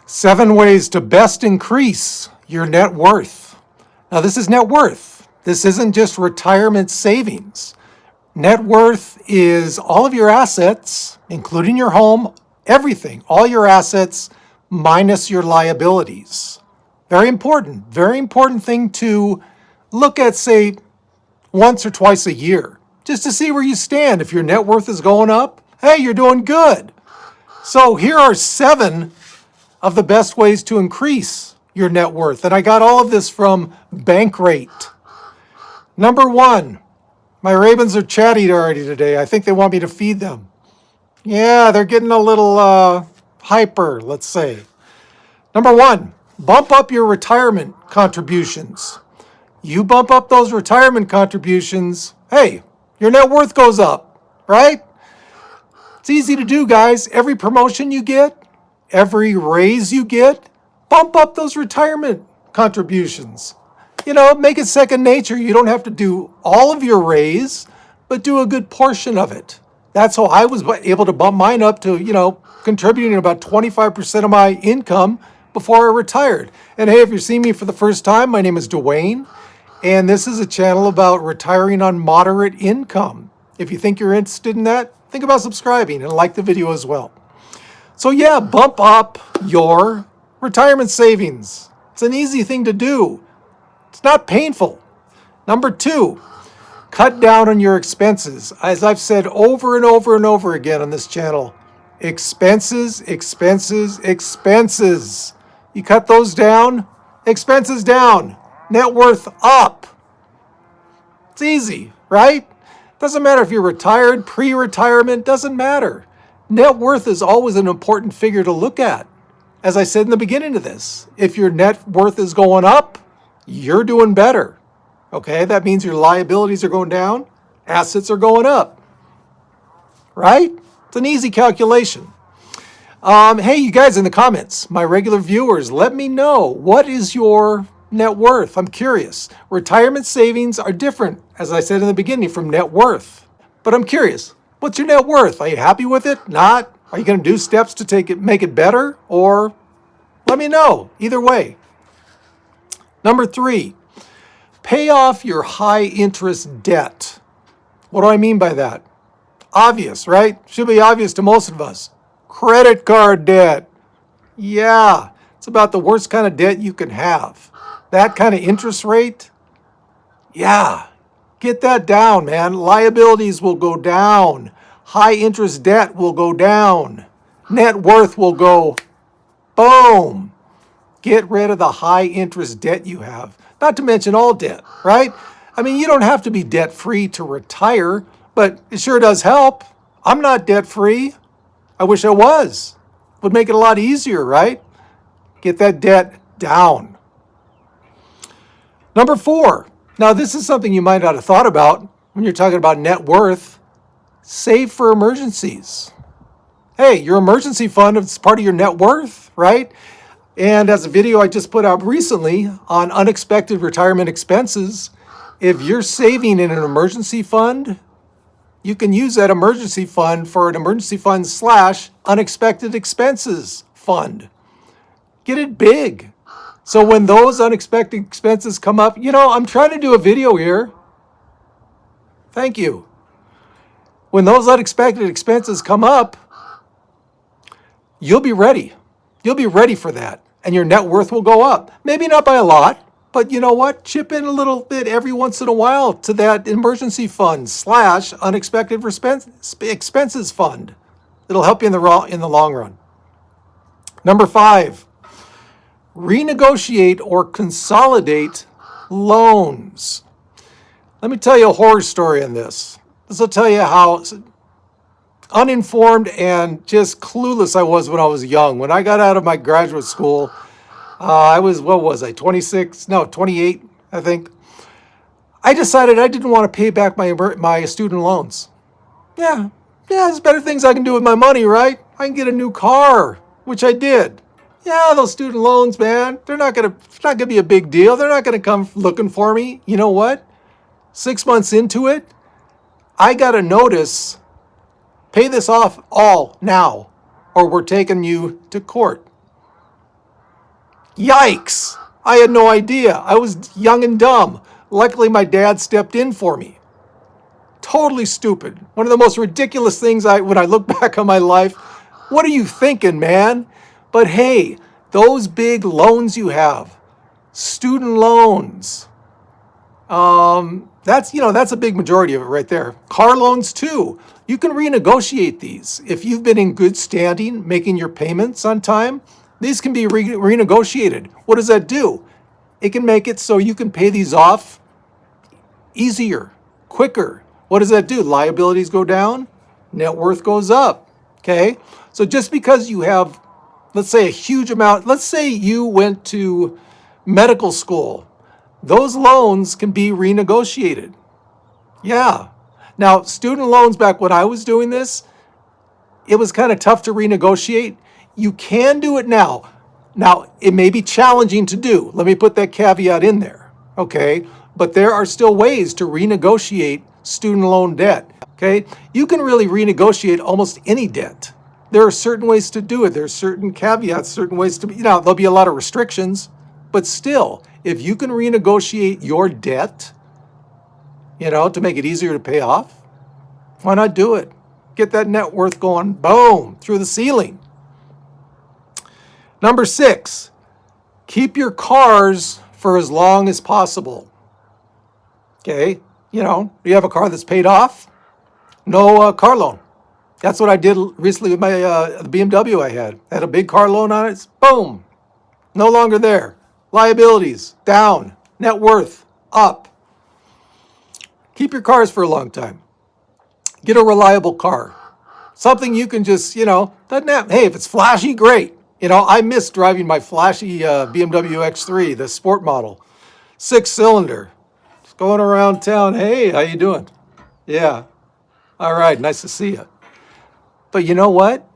7 ways to best increase your net worth. Now, this is net worth. This isn't just retirement savings. Net worth is all of your assets, including your home, everything, all your assets minus your liabilities. Very important thing to look at, say, once or twice a year, just to see where you stand. If your net worth is going up, hey, you're doing good. So here are 7 of the best ways to increase your net worth. And I got all of this from Bankrate. Number 1, my ravens are chatty already today. I think they want me to feed them. Yeah, they're getting a little hyper, let's say. Number 1, bump up your retirement contributions. You bump up those retirement contributions, hey, your net worth goes up, right? It's easy to do, guys. Every promotion you get, every raise you get, bump up those retirement contributions. Make it second nature. You don't have to do all of your raise, but do a good portion of it. That's how I was able to bump mine up to, contributing about 25% of my income before I retired. And hey, if you're seeing me for the first time, my name is Duane, and this is a channel about retiring on moderate income. If you think you're interested in that, think about subscribing and like the video as well. So yeah, bump up your retirement savings. It's an easy thing to do. It's not painful. Number 2, cut down on your expenses. As I've said over and over and over again on this channel, expenses. You cut those down, expenses down, net worth up. It's easy, right? Doesn't matter if you're retired, pre-retirement, doesn't matter. Net worth is always an important figure to look at. As I said in the beginning of this, if your net worth is going up, you're doing better. Okay, that means your liabilities are going down, assets are going up. Right? It's an easy calculation. Hey, you guys in the comments, my regular viewers, let me know, what is your net worth? I'm curious. Retirement savings are different, as I said in the beginning, from net worth. But I'm curious. What's your net worth? Are you happy with it? Not? Are you going to do steps to make it better? Or let me know. Either way. Number 3, pay off your high interest debt. What do I mean by that? Obvious, right? Should be obvious to most of us. Credit card debt. Yeah, it's about the worst kind of debt you can have. That kind of interest rate. Yeah. Get that down, man. Liabilities will go down. High interest debt will go down. Net worth will go boom. Get rid of the high interest debt you have. Not to mention all debt, right? I mean, you don't have to be debt free to retire, but it sure does help. I'm not debt free. I wish I was. Would make it a lot easier, right? Get that debt down. Number 4. Now, this is something you might not have thought about when you're talking about net worth. Save for emergencies. Hey, your emergency fund is part of your net worth, right? And as a video I just put out recently on unexpected retirement expenses, if you're saving in an emergency fund, you can use that emergency fund for an emergency fund / unexpected expenses fund. Get it big. So when those unexpected expenses come up, I'm trying to do a video here. Thank you. When those unexpected expenses come up, you'll be ready. You'll be ready for that. And your net worth will go up. Maybe not by a lot, but you know what? Chip in a little bit every once in a while to that emergency fund / unexpected expenses fund. It'll help you in the long run. Number 5. Renegotiate or consolidate loans. Let me tell you a horror story on this. This will tell you how uninformed and just clueless I was when I was young. When I got out of my graduate school, I was, 26? No, 28, I think. I decided I didn't want to pay back my student loans. Yeah, there's better things I can do with my money, right? I can get a new car, which I did. Yeah, those student loans, man, it's not gonna be a big deal. They're not gonna come looking for me. You know what? 6 months into it, I got a notice, pay this off all now, or we're taking you to court. Yikes! I had no idea. I was young and dumb. Luckily, my dad stepped in for me. Totally stupid. One of the most ridiculous things when I look back on my life. What are you thinking, man? But hey, those big loans you have, student loans, that's a big majority of it right there. Car loans too. You can renegotiate these. If you've been in good standing, making your payments on time, these can be renegotiated. What does that do? It can make it so you can pay these off easier, quicker. What does that do? Liabilities go down, net worth goes up. Okay? So just because you have, let's say, a huge amount, let's say you went to medical school, those loans can be renegotiated. Yeah. Now, student loans, back when I was doing this, it was kind of tough to renegotiate. You can do it now. Now, it may be challenging to do. Let me put that caveat in there. Okay? But there are still ways to renegotiate student loan debt. Okay? You can really renegotiate almost any debt. There are certain ways to do it. There are certain caveats, certain ways to, there'll be a lot of restrictions, but still, if you can renegotiate your debt, to make it easier to pay off, why not do it? Get that net worth going, boom, through the ceiling. Number 6, keep your cars for as long as possible. Okay, you have a car that's paid off, no car loan. That's what I did recently with my the BMW I had. I had a big car loan on it. Boom, no longer there. Liabilities down, net worth up. Keep your cars for a long time. Get a reliable car. Something you can just, doesn't have, hey, if it's flashy, great. I miss driving my flashy BMW X3, the sport model. 6-cylinder. Just going around town. Hey, how you doing? Yeah. All right, nice to see you. But you know what?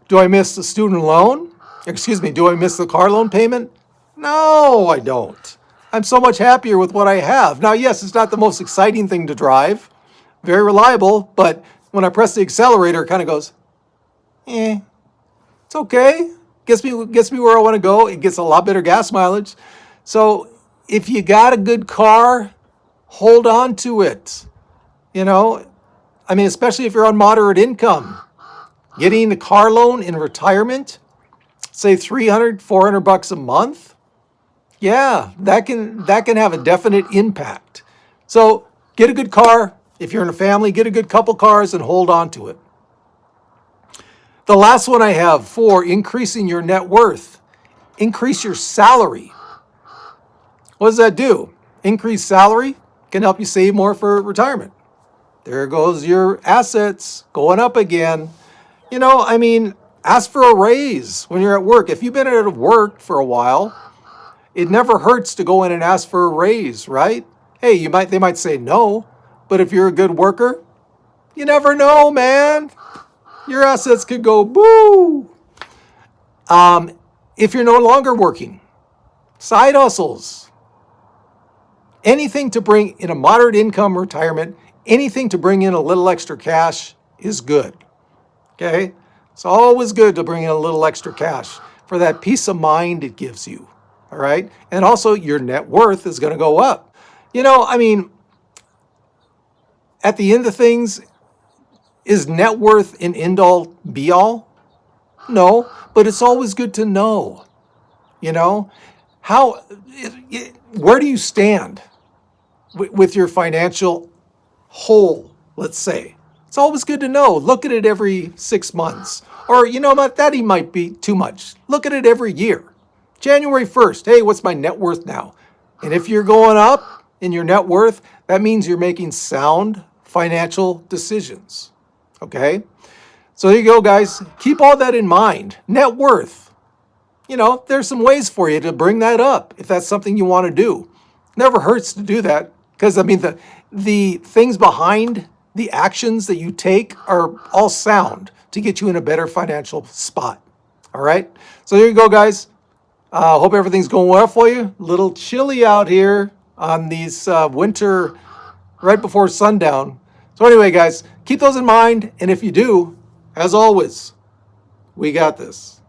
Do I miss the student loan? Do I miss the car loan payment? No, I don't. I'm so much happier with what I have. Now, yes, it's not the most exciting thing to drive. Very reliable, but when I press the accelerator, it kind of goes, it's okay. Gets me where I want to go. It gets a lot better gas mileage. So if you got a good car, hold on to it. Especially if you're on moderate income. Getting a car loan in retirement, say $300, $400 a month, yeah, that can have a definite impact. So get a good car. If you're in a family, get a good couple cars and hold on to it. The last one I have for increasing your net worth, increase your salary. What does that do? Increased salary can help you save more for retirement. There goes your assets going up again. Ask for a raise when you're at work. If you've been out of work for a while, it never hurts to go in and ask for a raise, right? Hey, they might say no, but if you're a good worker, you never know, man. Your assets could go boo. If you're no longer working, side hustles, anything to bring in a moderate income retirement, anything to bring in a little extra cash is good. Okay? It's always good to bring in a little extra cash for that peace of mind it gives you. All right? And also your net worth is going to go up. At the end of things, is net worth an end-all, be-all? No, but it's always good to know. Where do you stand with your financial whole, let's say? It's always good to know. Look at it every 6 months. Or, that might be too much. Look at it every year. January 1st, hey, what's my net worth now? And if you're going up in your net worth, that means you're making sound financial decisions. Okay? So there you go, guys. Keep all that in mind. Net worth. There's some ways for you to bring that up if that's something you want to do. Never hurts to do that because, the things behind the actions that you take are all sound to get you in a better financial spot. All right? So there you go, guys. Hope everything's going well for you. A little chilly out here on these winter right before sundown. So anyway, guys, keep those in mind. And if you do, as always, we got this.